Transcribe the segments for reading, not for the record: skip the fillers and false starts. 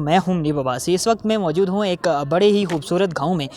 میں ہوں منیب عباسی۔ اس وقت میں موجود ہوں ایک بڑے ہی خوبصورت گاؤں میں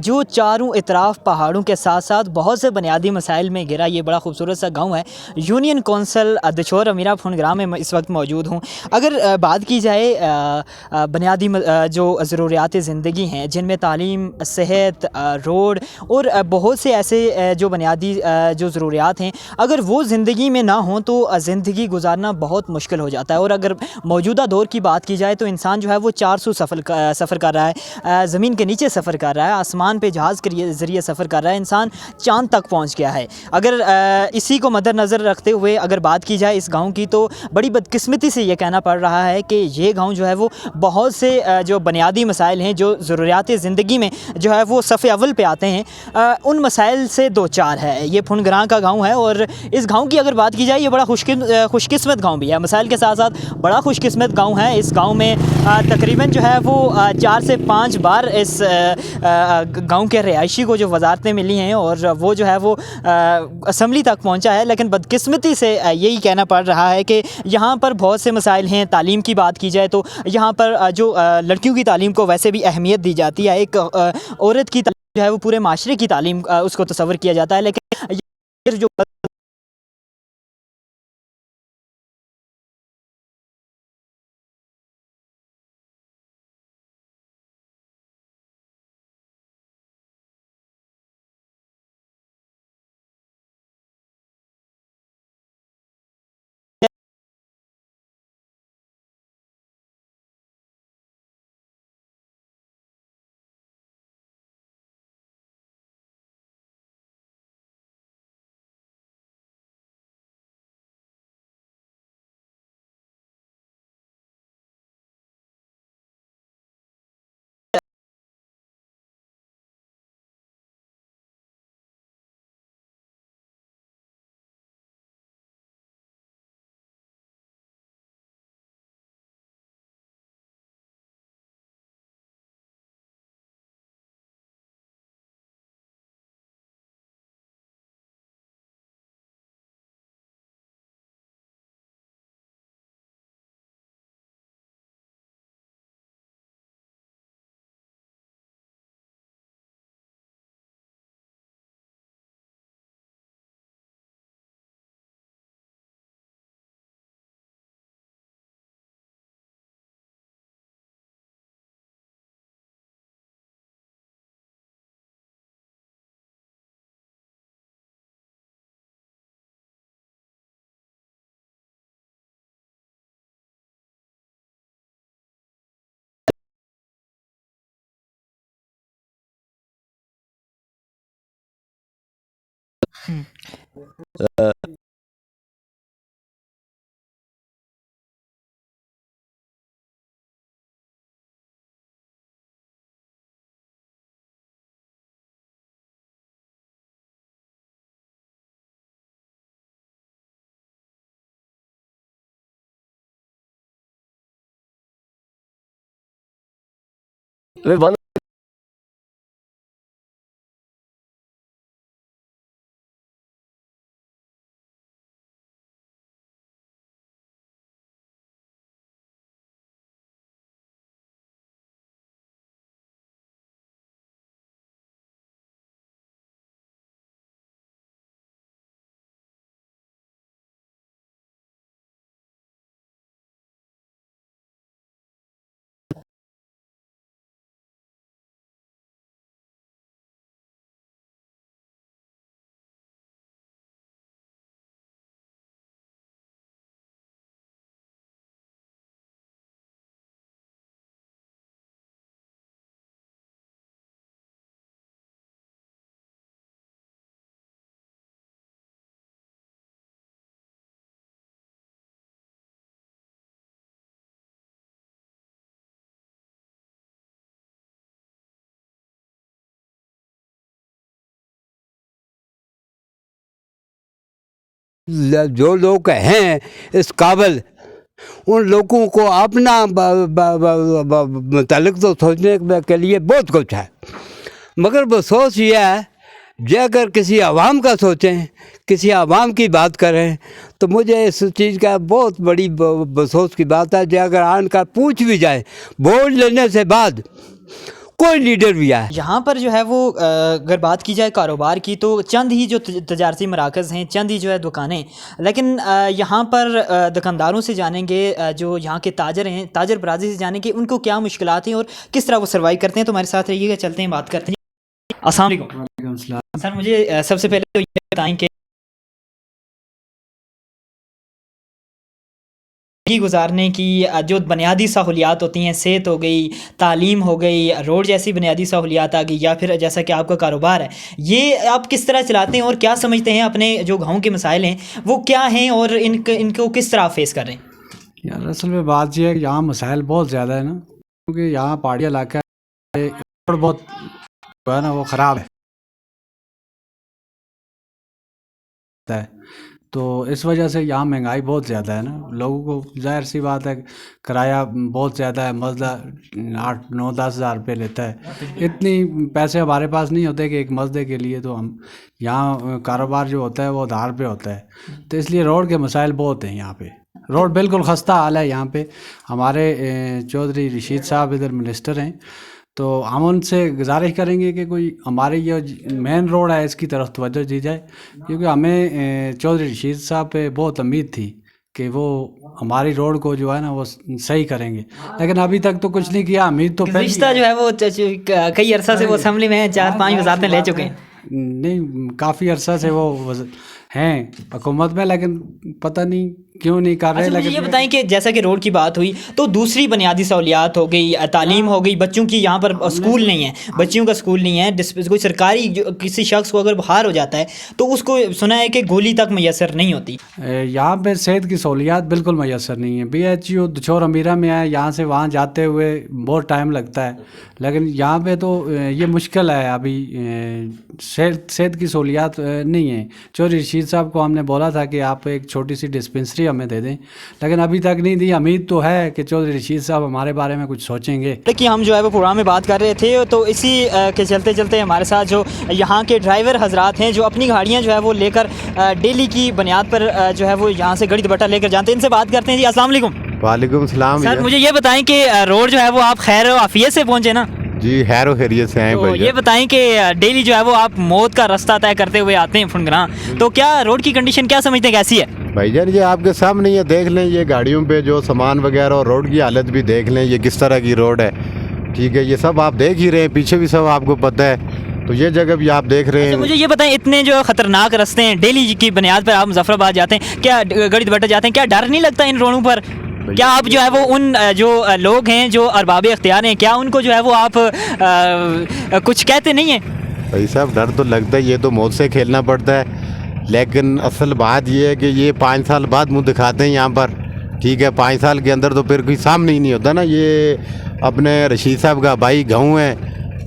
جو چاروں اطراف پہاڑوں کے ساتھ ساتھ بہت سے بنیادی مسائل میں گھرا یہ بڑا خوبصورت سا گاؤں ہے۔ یونین کونسل دچور امیرا پھونڈ گرام میں اس وقت موجود ہوں۔ اگر بات کی جائے بنیادی جو ضروریات زندگی ہیں جن میں تعلیم، صحت، روڈ اور بہت سے ایسے جو بنیادی جو ضروریات ہیں، اگر وہ زندگی میں نہ ہوں تو زندگی گزارنا بہت مشکل ہو جاتا ہے۔ اور اگر موجودہ دور کی بات کی جائے تو انسان جو ہے وہ 400 سفر کر رہا ہے، زمین کے نیچے سفر کر رہا ہے، آسمان پہ جہاز کے ذریعے سفر کر رہا ہے، انسان چاند تک پہنچ گیا ہے۔ اگر اسی کو مد نظر رکھتے ہوئے اگر بات کی جائے اس گاؤں کی تو بڑی بدقسمتی سے یہ کہنا پڑ رہا ہے کہ یہ گاؤں جو ہے وہ بہت سے جو بنیادی مسائل ہیں، جو ضروریات زندگی میں جو ہے وہ صف اول پہ آتے ہیں، ان مسائل سے دو چار ہے۔ یہ پھونڈ گراں کا گاؤں ہے اور اس گاؤں کی اگر بات کی جائے یہ بڑا خوش قسمت گاؤں بھی ہے، مسائل کے ساتھ ساتھ بڑا خوش قسمت گاؤں ہے۔ اس گاؤں میں تقریباً جو ہے وہ 4 سے 5 بار اس گاؤں کے رہائشی کو جو وزارتیں ملی ہیں اور وہ جو ہے وہ اسمبلی تک پہنچا ہے، لیکن بدقسمتی سے یہی کہنا پڑ رہا ہے کہ یہاں پر بہت سے مسائل ہیں۔ تعلیم کی بات کی جائے تو یہاں پر جو لڑکیوں کی تعلیم کو ویسے بھی اہمیت دی جاتی ہے، ایک عورت کی تعلیم جو ہے وہ پورے معاشرے کی تعلیم اس کو تصور کیا جاتا ہے، لیکن یہ جو جو لوگ ہیں اس قابل، ان لوگوں کو اپنا متعلق تو سوچنے کے لیے بہت کچھ ہے، مگر وہ سوچ یہ ہے جو اگر کسی عوام کا سوچیں किसी आवाम की बात करें तो मुझे इस चीज़ का बहुत बड़ी अफसोस की बात है जो अगर आन का पूछ भी जाए वोट लेने से बाद कोई लीडर भी आए। यहाँ पर जो है वो अगर बात की जाए कारोबार की तो चंद ही जो तजारती मराकज़ हैं, चंद ही जो है दुकानें, लेकिन यहाँ पर दुकानदारों से जानेंगे, जो यहाँ के ताजर हैं, ताजर बरादरी से जानेंगे उनको क्या मुश्किलात हैं और किस तरह वो सर्वाइव करते हैं। तो हमारे साथ रहिएगा, चलते हैं, बात करते हैं। अस्सलाम वालेकुम। सर मुझे सबसे पहले तो ये बताएं कि ज़िंदगी गुजारने की जो बुनियादी सहूलियात होती हैं, सेहत हो गई, तालीम हो गई, रोड जैसी बुनियादी सहूलियात आ गई, या फिर जैसा कि आपका कारोबार है, ये आप किस तरह चलाते हैं और क्या समझते हैं अपने जो गाँव के मसाइल हैं वो क्या हैं और इनको किस तरह फेस कर रहे हैं? यार असल में बात यह है कि यहाँ मसाइल बहुत ज़्यादा है ना, क्योंकि यहाँ पहाड़ी इलाका है, रोड बहुत जो है ना वो ख़राब है, तो इस वजह से यहाँ महंगाई बहुत ज़्यादा है ना। लोगों को जाहिर सी बात है किराया बहुत ज़्यादा है, मसला 8-9-10 हज़ार रुपये लेता है। इतनी पैसे हमारे पास नहीं होते कि एक मसले के लिए, तो हम यहाँ कारोबार जो होता है वो आधार पे होता है, तो इसलिए रोड के मसाइल बहुत हैं यहाँ पे। रोड बिल्कुल खस्ता हाल है यहाँ पे। हमारे चौधरी रशीद साहब इधर मिनिस्टर हैं, तो हम उनसे गुजारिश करेंगे कि कोई हमारे ये मेन रोड है इसकी तरफ तवज्जो दी जाए, क्योंकि हमें चौधरी रशीद साहब पे बहुत उम्मीद थी कि वो हमारी रोड को जो है ना वो सही करेंगे, लेकिन अभी तक तो कुछ नहीं किया। उम्मीद तो रिश्ता जो है वो कई अरसा से वो असेंबली में 4-5 वज़ारतें ले चुके हैं। नहीं, काफ़ी अरसा से वो हैं हुकूमत में, लेकिन पता नहीं क्यों नहीं कर रहे। अच्छा, मुझे ये बताएं कि जैसा कि रोड की बात हुई तो दूसरी बुनियादी सहूलियात हो गई, तालीम हो गई, बच्चों की यहाँ पर स्कूल नहीं है, बच्चियों का स्कूल नहीं है, कोई सरकारी किसी शख्स को अगर बुखार हो जाता है तो उसको सुना है कि गोली तक मैसर नहीं होती। यहाँ पे सेहत की सहूलियात बिल्कुल मैसर नहीं है। BHU दछौर अमीरा में है, यहाँ से वहाँ जाते हुए बहुत टाइम लगता है, लेकिन यहाँ पे तो ये मुश्किल है। अभी सेहत की सहूलियात नहीं है। चौधरी रशीद साहब को हमने बोला था कि आप एक छोटी सी डिस्पेंसरी हमें दे दें, लेकिन अभी तक नहीं दी। उम्मीद तो है कि चौधरी रशीद साहब हमारे बारे में कुछ सोचेंगे। देखिए, हम जो है वो प्रोग्राम में बात कर रहे थे, तो इसी के चलते चलते हमारे साथ जो यहाँ के ड्राइवर हजरात हैं जो अपनी गाड़ियाँ जो है वो लेकर डेली की बुनियाद पर जो है वो यहाँ से गड़ी दुपट्टा लेकर जाते हैं, इनसे बात करते हैं। जी अस्सलाम वालेकुम। वालेकुम सलाम। सर मुझे ये बताएं कि रोड जो है वो आप खैर आफियत से पहुँचे ना? जी खैर खैरियत से हैं तो भैया। ये बताएं कि डेली जो है वो आप मौत का रास्ता तय करते हुए आते हैं फुनगरा, तो क्या रोड की कंडीशन क्या समझते हैं, कैसी है? भाईजान ये आपके सामने ये देख लें, ये गाड़ियों पे जो सामान वगैरह और रोड की हालत भी देख लें, ये किस तरह की रोड है। ठीक है, ये सब आप देख ही रहे हैं, पीछे भी सब आपको पता है, तो ये जगह भी आप देख रहे हैं। अच्छा, मुझे ये बताएं, इतने जो खतरनाक रास्ते हैं, डेली की बुनियाद पर आप मुजफ्फराबाद जाते हैं, क्या गड़ी दुपट्टा जाते हैं, क्या डर नहीं लगता इन रोडों पर? क्या आप जो है वो उन जो लोग हैं जो अरबाब इख्तियार हैं, क्या उनको जो है वो आप कुछ कहते नहीं हैं? भाई साहब डर तो लगता है, ये तो मौत से खेलना पड़ता है, लेकिन असल बात ये है कि ये 5 साल बाद मुँह दिखाते हैं यहाँ पर। ठीक है, 5 साल के अंदर तो फिर कोई सामने ही नहीं होता ना। ये अपने रशीद साहब का भाई गाँव है,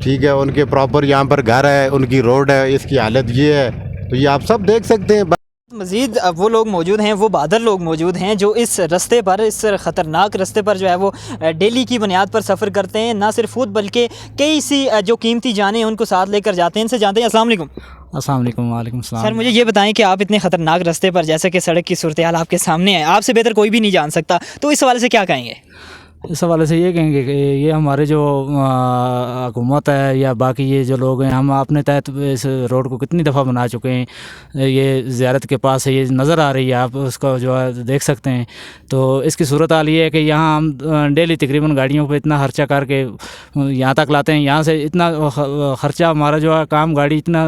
ठीक है, उनके प्रॉपर यहाँ पर घर है, उनकी रोड है, इसकी हालत ये है, तो ये आप सब देख सकते हैं। मज़ीद वो लोग मौजूद हैं, वो बादल लोग मौजूद हैं जो इस रास्ते पर, इस ख़तरनाक रास्ते पर जो है वो डेली की बुनियाद पर सफ़र करते हैं। ना सिर्फ खुद बल्कि कई सी जो कीमती जानें उनको साथ लेकर जाते हैं। इनसे जानते हैं। अस्सलाम वालेकुम। अस्सलाम वालेकुम। वालेकुम सलाम। सर मुझे ये बताएं कि आप इतने ख़तरनाक रास्ते पर, जैसे कि सड़क की सूरत हाल आपके सामने है, आपसे बेहतर कोई भी नहीं जान सकता, तो इस हवाले से क्या कहेंगे? इस हवाले से ये कहेंगे कि ये हमारे जो हुकूमत है या बाकी ये जो लोग हैं, हम अपने तहत इस रोड को कितनी दफ़ा बना चुके हैं। ये ज़ियारत के पास है, ये नज़र आ रही है, आप उसको जो है देख सकते हैं। तो इसकी सूरत हाल ये है कि यहाँ हम डेली तकरीबन गाड़ियों पे इतना खर्चा करके यहाँ तक लाते हैं। यहाँ से इतना ख़र्चा हमारा जो है काम गाड़ी इतना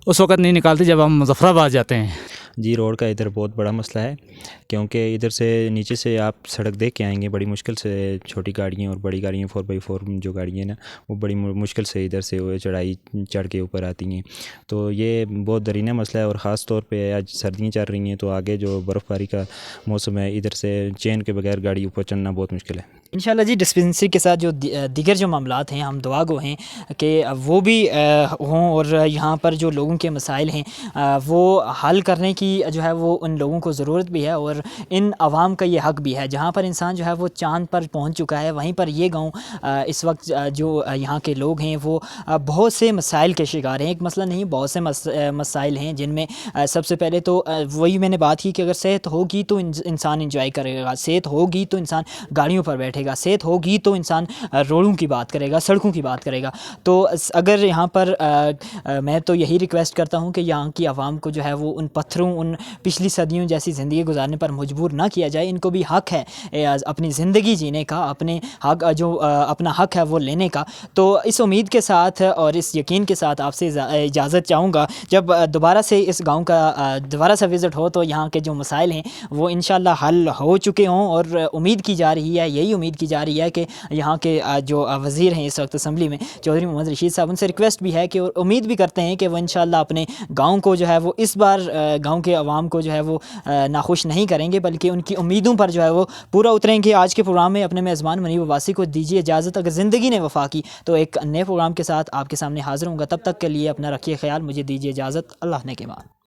उस वक़्त नहीं निकालती जब हम मुजफ्फराबाद जाते हैं। जी रोड का इधर बहुत बड़ा मसला है, क्योंकि इधर से नीचे से आप सड़क देख के आएंगे, बड़ी मुश्किल से छोटी गाड़ियाँ और बड़ी गाड़ियाँ 4x4 जो गाड़ियाँ हैं ना, वो बड़ी मुश्किल से इधर से वो चढ़ाई चढ़ के ऊपर आती हैं। तो ये बहुत दरीना मसला है, और ख़ास तौर पे आज सर्दियाँ चल रही हैं, तो आगे जो बर्फ़बारी का मौसम है, इधर से चेन के बगैर गाड़ी ऊपर चढ़ना बहुत मुश्किल है। इंशाल्लाह जी डिस्पेंसरी के साथ जो दीगर जो मामलात हैं, हम दुआ गो हैं कि वो भी हों और यहाँ पर जो लोगों के मसाइल हैं वो हल करने की जो है वो उन लोगों को ज़रूरत भी है और इन अवाम का ये हक़ भी है। जहाँ पर इंसान जो है वो चाँद पर पहुँच चुका है, वहीं पर ये गाँव इस वक्त जो यहाँ के लोग हैं वो बहुत से मसाइल के शिकार हैं। एक मसला नहीं, बहुत से मसाइल हैं जिनमें सबसे पहले तो वही मैंने बात की कि अगर सेहत होगी तो इंसान इंजॉय करेगा, सेहत होगी तो इंसान गाड़ियों पर बैठेगा, सेहत होगी तो इंसान रोडों की बात करेगा, सड़कों की बात करेगा। तो अगर यहाँ पर मैं तो यही रिक्वेस्ट करता हूँ कि यहाँ की आवाम को जो है वो उन पत्थरों, उन पिछली सदियों जैसी ज़िंदगी गुजारने पर मजबूर ना किया जाए। इनको भी हक़ है अपनी ज़िंदगी जीने का, अपने हक़ जो अपना हक़ है वो लेने का। तो इस उम्मीद के साथ और इस यकीन के साथ आपसे इजाज़त चाहूँगा, जब दोबारा से इस गाँव का दोबारा से विज़िट हो तो यहाँ के जो मसाइल हैं वो इंशाल्लाह हल हो चुके हों। और उम्मीद की जा रही है, यही उम्मीद की जा रही है कि यहाँ के जो वज़ीर हैं इस वक्त असम्बली में, चौधरी मोहम्मद रशीद साहब, उनसे रिक्वेस्ट भी है कि और उम्मीद भी करते हैं कि वो इंशाल्लाह अपने गाँव को जो है वो इस बार गाँव के अवाम को जो है वो नाखुश नहीं करेंगे, बल्कि उनकी उम्मीदों पर जो है वो पूरा उतरेंगे। आज के प्रोग्राम में अपने मेज़बान मनीब अब्बासी को दीजिए इजाज़त। अगर ज़िंदगी ने वफ़ा की तो एक नए प्रोग्राम के साथ आपके सामने हाज़िर होऊंगा। तब तक के लिए अपना रखिए ख्याल, मुझे दीजिए इजाज़त। अल्लाह ने के बाद।